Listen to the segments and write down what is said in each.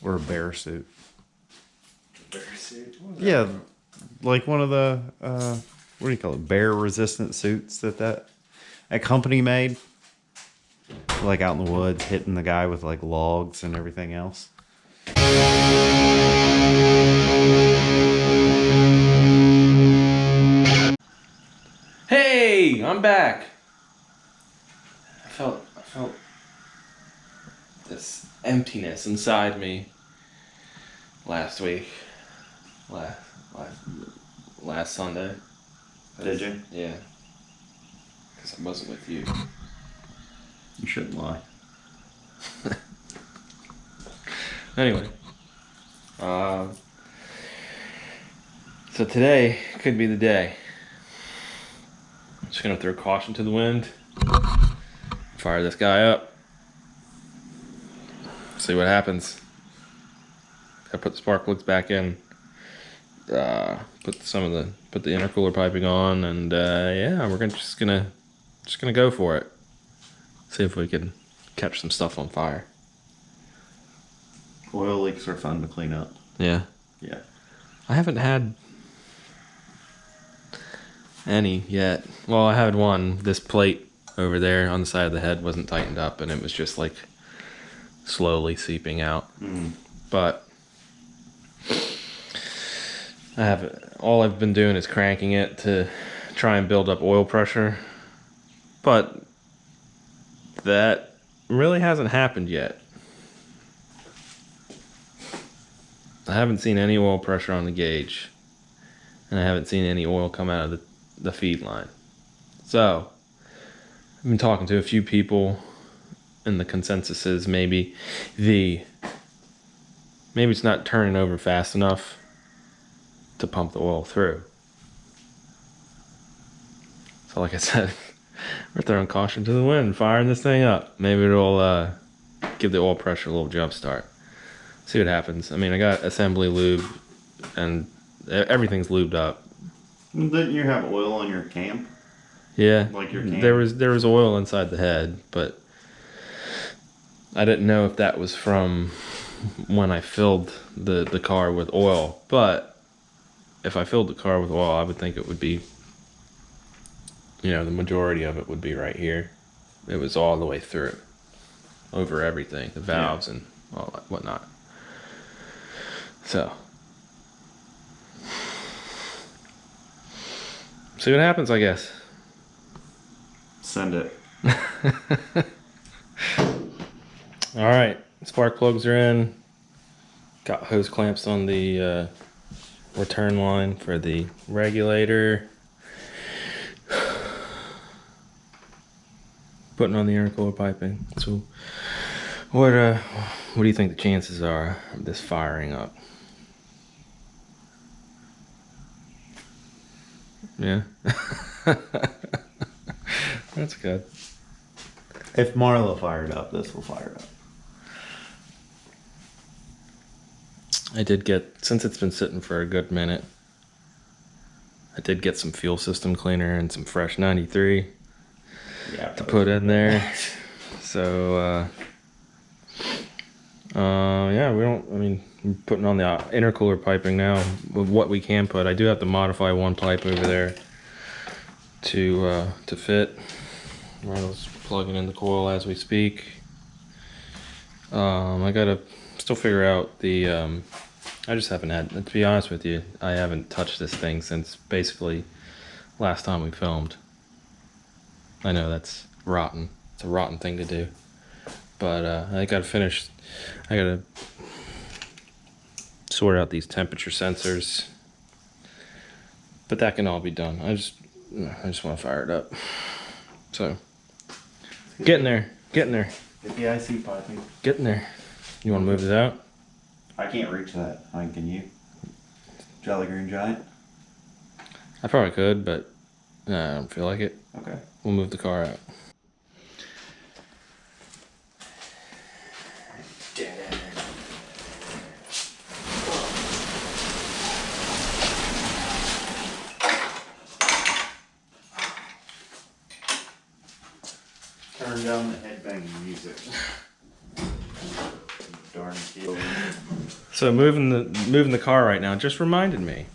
Or a bear suit. Bear suit? Yeah, like one of the what do you call it? Bear resistant suits that company made. Like out in the woods, hitting the guy with like logs and everything else. Hey, I'm back. I felt this emptiness inside me last week. Last Sunday. Did you? Yeah. Because I wasn't with you. You shouldn't lie. Anyway. So today could be the day. I'm just gonna throw caution to the wind. Fire this guy up. See what happens. I put the spark plugs back in. Put the intercooler piping on, and yeah, we're just gonna go for it. See if we can catch some stuff on fire. Oil leaks are fun to clean up. Yeah. Yeah. I haven't had any yet. Well, I had one. This plate over there on the side of the head wasn't tightened up, and it was just like slowly seeping out. But all I've been doing is cranking it to try and build up oil pressure. But that really hasn't happened yet. I haven't seen any oil pressure on the gauge, and I haven't seen any oil come out of the feed line. So I've been talking to a few people, and the consensus is maybe it's not turning over fast enough to pump the oil through. So like I said, we're throwing caution to the wind, firing this thing up. Maybe it'll give the oil pressure a little jump start. See what happens. I mean, I got assembly lube, and everything's lubed up. Didn't you have oil on your camp? Yeah, like your camp? There was oil inside the head, but I didn't know if that was from when I filled the car with oil. But if I filled the car with oil, I would think it would be, the majority of it would be right here. It was all the way through, over everything, the valves and all that whatnot. So, see what happens, I guess. Send it. All right, spark plugs are in. Got hose clamps on the return line for the regulator. Putting on the intercooler piping. So, what do you think the chances are of this firing up? Yeah. That's good. If Marla fired up, this will fire up. I did get, since it's been sitting for a good minute, I did get some fuel system cleaner and some fresh 93 to put in there. So, yeah, we're putting on the intercooler piping now with what we can put. I do have to modify one pipe over there to fit. Randall's plugging in the coil as we speak. I gotta still figure out the, I just haven't had, to be honest with you, I haven't touched this thing since basically last time we filmed. I know that's rotten. It's a rotten thing to do. But I gotta sort out these temperature sensors. But that can all be done. I just want to fire it up. So, getting there. Get the IC piping. Getting there. You want to move this out? I can't reach that. Can you? Jolly Green Giant? I probably could, but I don't feel like it. Okay. We'll move the car out. Turn down the headbanging music. Darn kid. So moving the car right now just reminded me.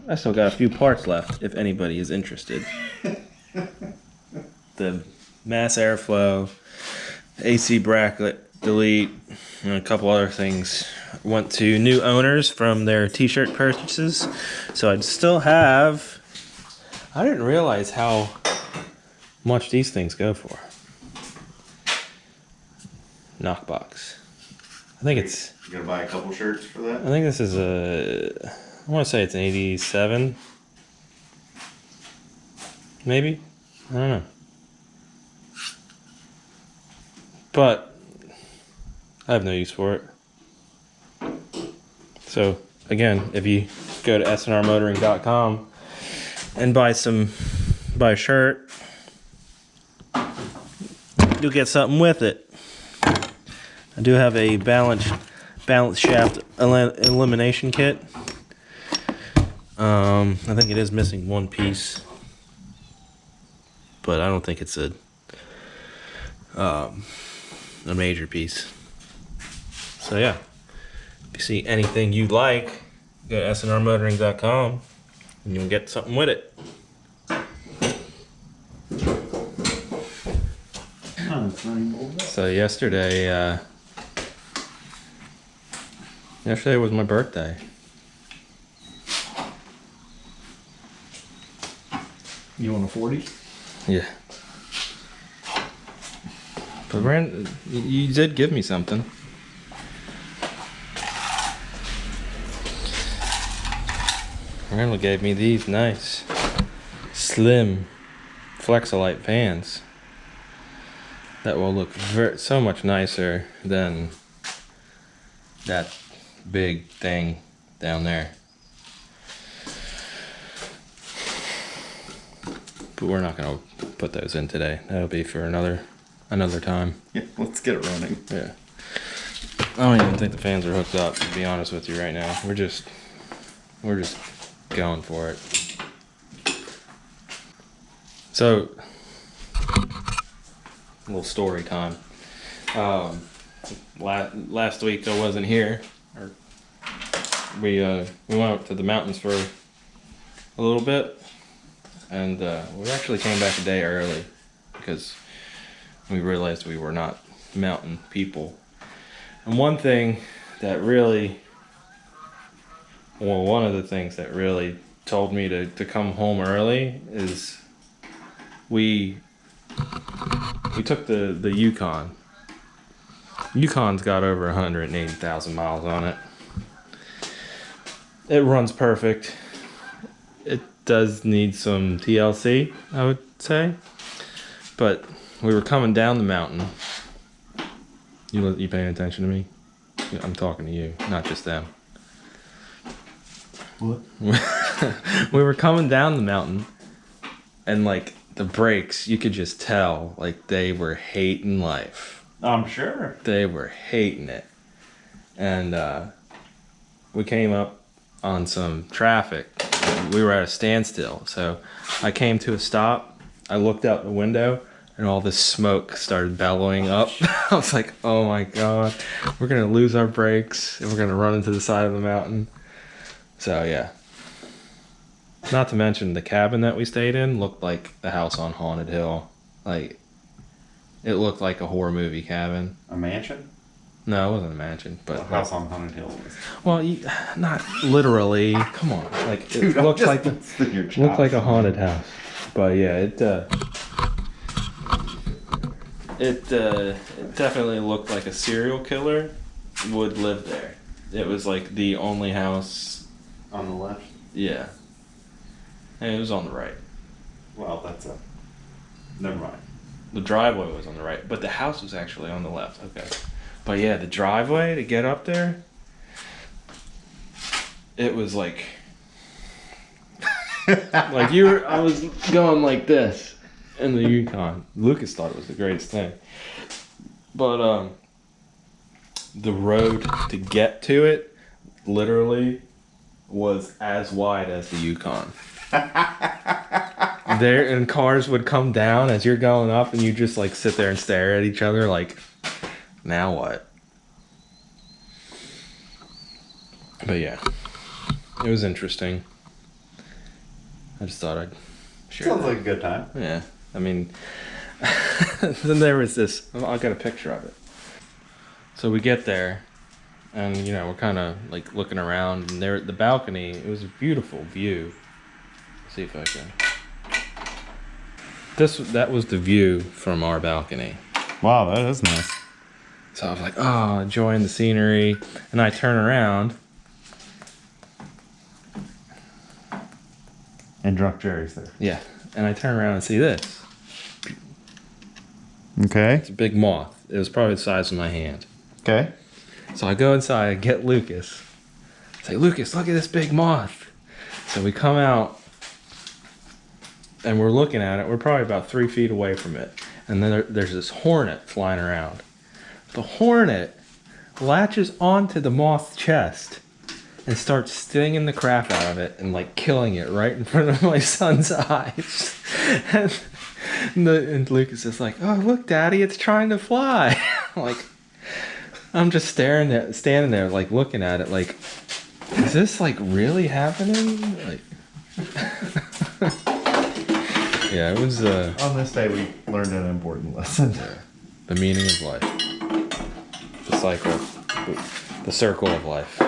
I still got a few parts left if anybody is interested. The mass airflow, AC bracket delete, and a couple other things went to new owners from their t-shirt purchases. So I'd still have, I didn't realize how much these things go for. Knockbox. I think it's, You gonna buy a couple shirts for that? I think this is I want to say it's an 87. Maybe? I don't know. But I have no use for it. So again, if you go to sandrmotoring.com and buy a shirt, you'll get something with it. I do have a balance shaft elimination kit. I think it is missing one piece, but I don't think it's a major piece. So yeah, if you see anything you like, go to sandrmotoring.com and you'll get something with it. So yesterday was my birthday. You want a 40? Yeah. But Rand, you did give me something. Randall gave me these nice, slim, Flexolite fans that will look so much nicer than that big thing down there. But we're not gonna put those in today. That'll be for another time. Yeah, let's get it running. Yeah. I don't even think the fans are hooked up, to be honest with you right now. We're just going for it. So, a little story time. Last week I wasn't here. We went up to the mountains for a little bit. And we actually came back a day early because we realized we were not mountain people. And one of the things that really told me to come home early is we took the Yukon. Yukon's got over 180,000 miles on it. It runs perfect. It does need some TLC, I would say. But we were coming down the mountain. You paying attention to me? I'm talking to you, not just them. What? We were coming down the mountain, and like the brakes, you could just tell, like they were hating life. I'm sure. They were hating it. And we came up on some traffic. We were at a standstill, so I came to a stop. I looked out the window, and all this smoke started bellowing up. I was like, oh my god, we're gonna lose our brakes, and we're gonna run into the side of the mountain. So yeah. Not to mention the cabin that we stayed in looked like the house on Haunted Hill. Like, it looked like a horror movie cabin. A mansion? No, it wasn't a mansion, but A house on Haunted Hill. well, not literally. Come on, like it Dude, looked like looked like a haunted house. But yeah, it definitely looked like a serial killer would live there. It was like the only house on the left. Yeah, and it was on the right. Well, never mind. The driveway was on the right, but the house was actually on the left. Okay. But yeah, the driveway to get up there, it was like, I was going like this in the Yukon. Lucas thought it was the greatest thing. But the road to get to it literally was as wide as the Yukon. And cars would come down as you're going up, and you just like sit there and stare at each other like, Now what? But yeah, it was interesting. I just thought I'd share Sounds that. like a good time. Yeah, I mean, then there was this. I'll get a picture of it. So we get there, and you know we're kind of like looking around, and there at the balcony, it was a beautiful view. Let's see if I can. That was the view from our balcony. Wow, that is nice. So I was like, oh, enjoying the scenery, and I turn around. And Drunk Jerry's there. Yeah, and I turn around and see this. Okay. It's a big moth. It was probably the size of my hand. Okay. So I go inside and get Lucas. I say, Lucas, look at this big moth. So we come out and we're looking at it. We're probably about 3 feet away from it. And then there's this hornet flying around. The hornet latches onto the moth's chest and starts stinging the crap out of it and like killing it right in front of my son's eyes. And Lucas is like, oh, look, Daddy, it's trying to fly. I'm just standing there, like looking at it, like, is this like really happening? Like, yeah, it was. On this day, we learned an important lesson. The meaning of life, the cycle, the circle of life.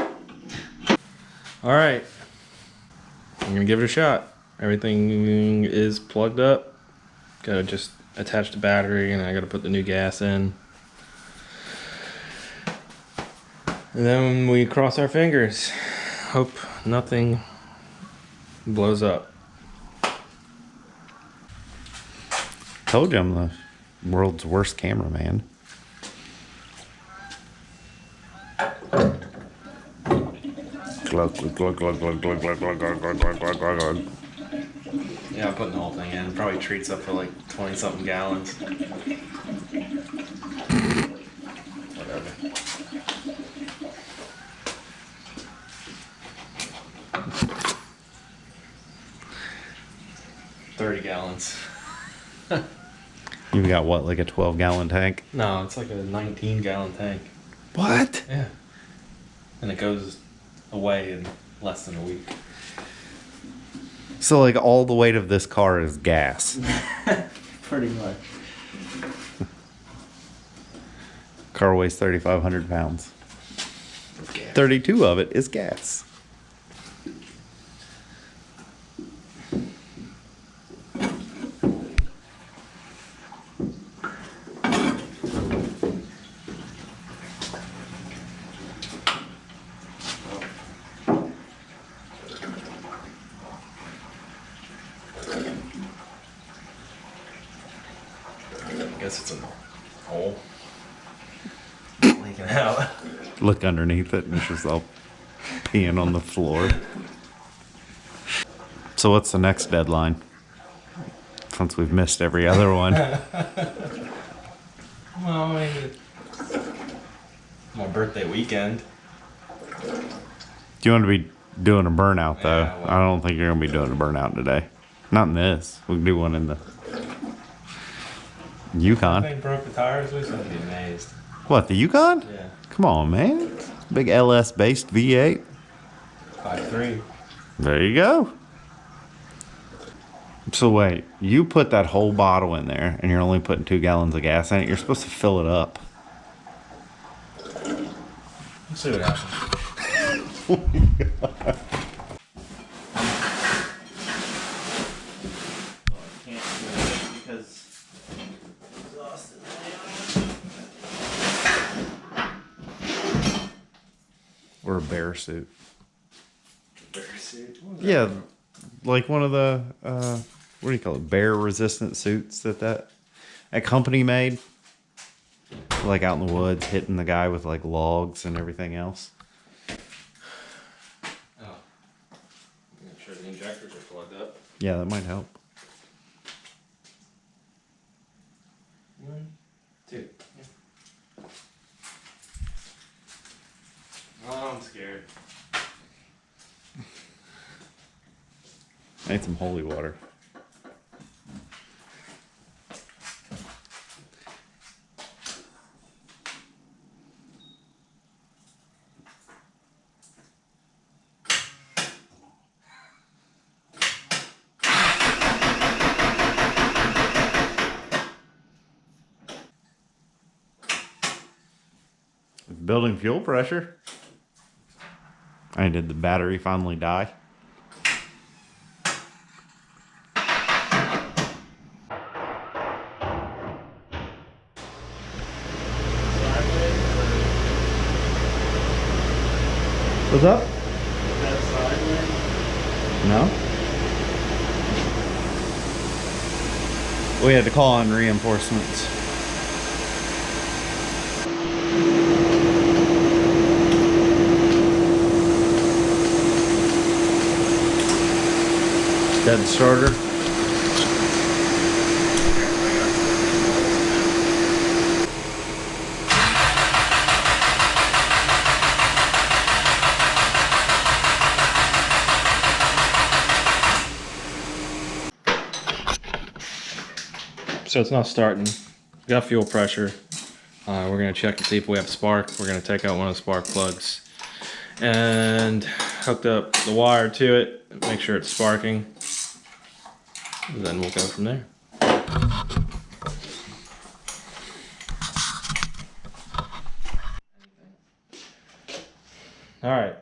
All right, I'm gonna give it a shot. Everything is plugged up. Gotta just attach the battery, and I gotta put the new gas in. And then we cross our fingers. Hope nothing blows up. Told you I'm the world's worst cameraman. Glug, glug, glug, glug, glug, glug, glug, glug, glug, glug, glug, glug, glug, glug. Yeah, I'm putting the whole thing in. Probably treats up for like 20 something gallons. Whatever. $30 gallons. You've got what, like a 12-gallon tank? No, it's like a 19-gallon tank. What? Yeah. And it goes away in less than a week. So, like, all the weight of this car is gas. Pretty much. Car weighs 3,500 pounds. 32 of it is gas. I guess it's a hole. Leaking out. Look underneath it and it's just all peeing on the floor. So what's the next deadline? Since we've missed every other one. Well, I mean, it's my birthday weekend. Do you want to be doing a burnout, though? Yeah, well. I don't think you're going to be doing a burnout today. Not in this. We can do one in the Yukon. If they broke the tires, we should be amazed. What, the Yukon? Yeah. Come on, man. Big LS-based V8. 5.3. There you go. So wait, you put that whole bottle in there and you're only putting 2 gallons of gas in it. You're supposed to fill it up. Let's see what happens. Or a bear suit. Bear suit? Yeah, like one of the, what do you call it? Bear resistant suits that company made. Like out in the woods, hitting the guy with like logs and everything else. Oh. Make sure the injectors are plugged up. Yeah, that might help. 1, 2. Oh, I'm scared. I need some holy water. Building fuel pressure. Did the battery finally die? What's up? That sideways? No. We had to call in reinforcements. Dead starter. So it's not starting. Got fuel pressure. We're gonna check to see if we have spark. We're gonna take out one of the spark plugs and hooked up the wire to it. Make sure it's sparking. And then we'll go from there. All right.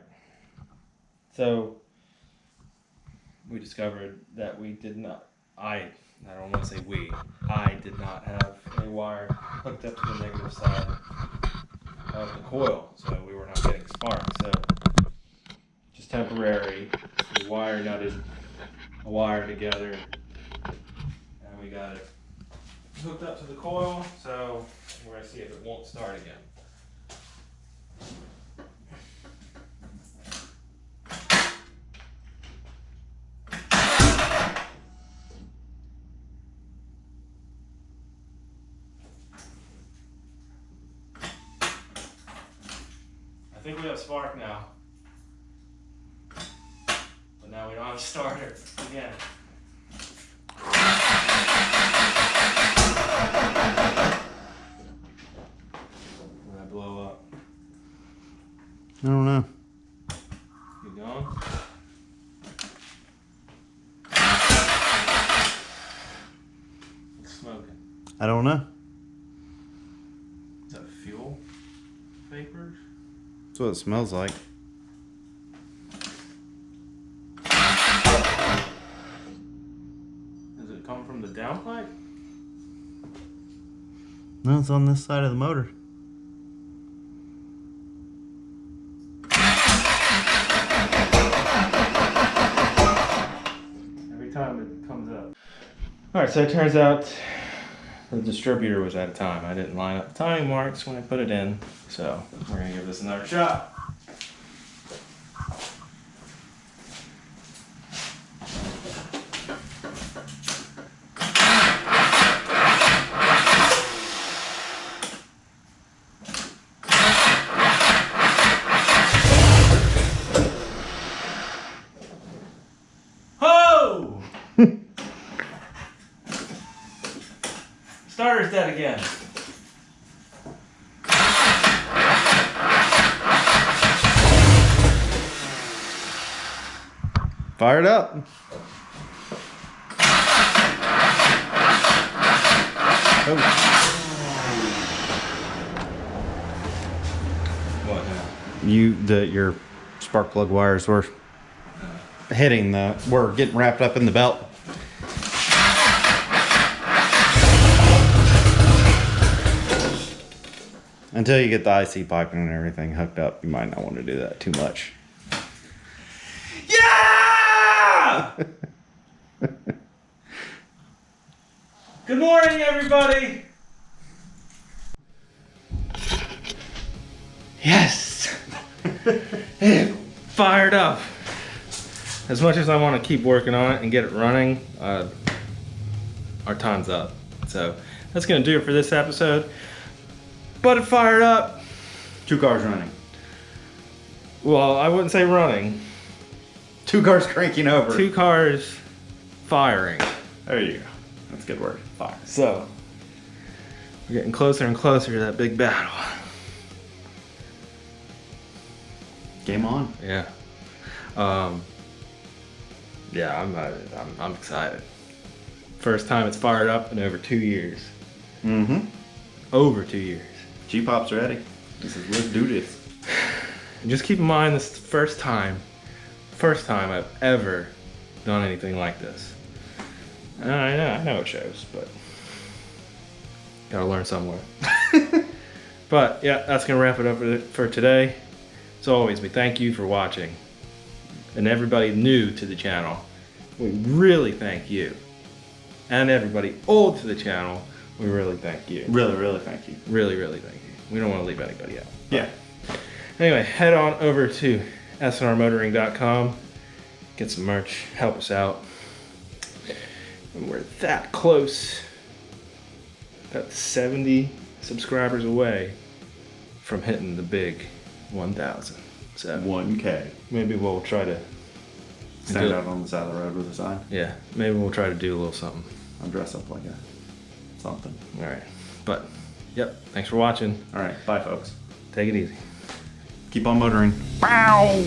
So we discovered that we did not. I don't want to say we. I did not have a wire hooked up to the negative side of the coil, so we were not getting spark. So just temporary. We wire nutted a wire together, and we got it hooked up to the coil. So we're gonna see if it won't start again. I think we have spark now, but now we don't have a starter again. Will that blow up? I don't know. You going? It's smoking. I don't know. Is that fuel vapors? That's what it smells like. Does it come from the downpipe? No, it's on this side of the motor. Every time it comes up. Alright, so it turns out the distributor was out of time. I didn't line up the timing marks when I put it in, so we're gonna give this another shot. Ho! Starter's dead again. Fire it up. Oh. What now? Your spark plug wires were were getting wrapped up in the belt. Until you get the IC piping and everything hooked up, you might not want to do that too much. Yeah! Good morning, everybody. Yes. It fired up. As much as I want to keep working on it and get it running, our time's up. So that's going to do it for this episode. But it fired up. 2 cars running. Well, I wouldn't say running. 2 cars cranking over. 2 cars firing. There you go. That's a good word. Fire. So, we're getting closer and closer to that big battle. Game on. Yeah. Yeah, I'm excited. First time it's fired up in over 2 years. Mm-hmm. Over 2 years. G-Pop's ready. He says, let's do this. And just keep in mind, this is the first time I've ever done anything like this. I know it shows, but gotta learn somewhere. But yeah, that's gonna wrap it up for today. As always, we thank you for watching. And everybody new to the channel, we really thank you. And everybody old to the channel, we really thank you. Really, really thank you. Really, really thank you. We don't want to leave anybody out. Yeah. Anyway, head on over to sandrmotoring.com, get some merch, help us out. And we're that close, about 70 subscribers away from hitting the big 1,000. So 1K. maybe we'll try to Stand out on the side of the road with a sign. Yeah, maybe we'll try to do a little something. I'll dress up like a something. All right, but yep. Thanks for watching. All right. Bye, folks. Take it easy. Keep on motoring. Bow!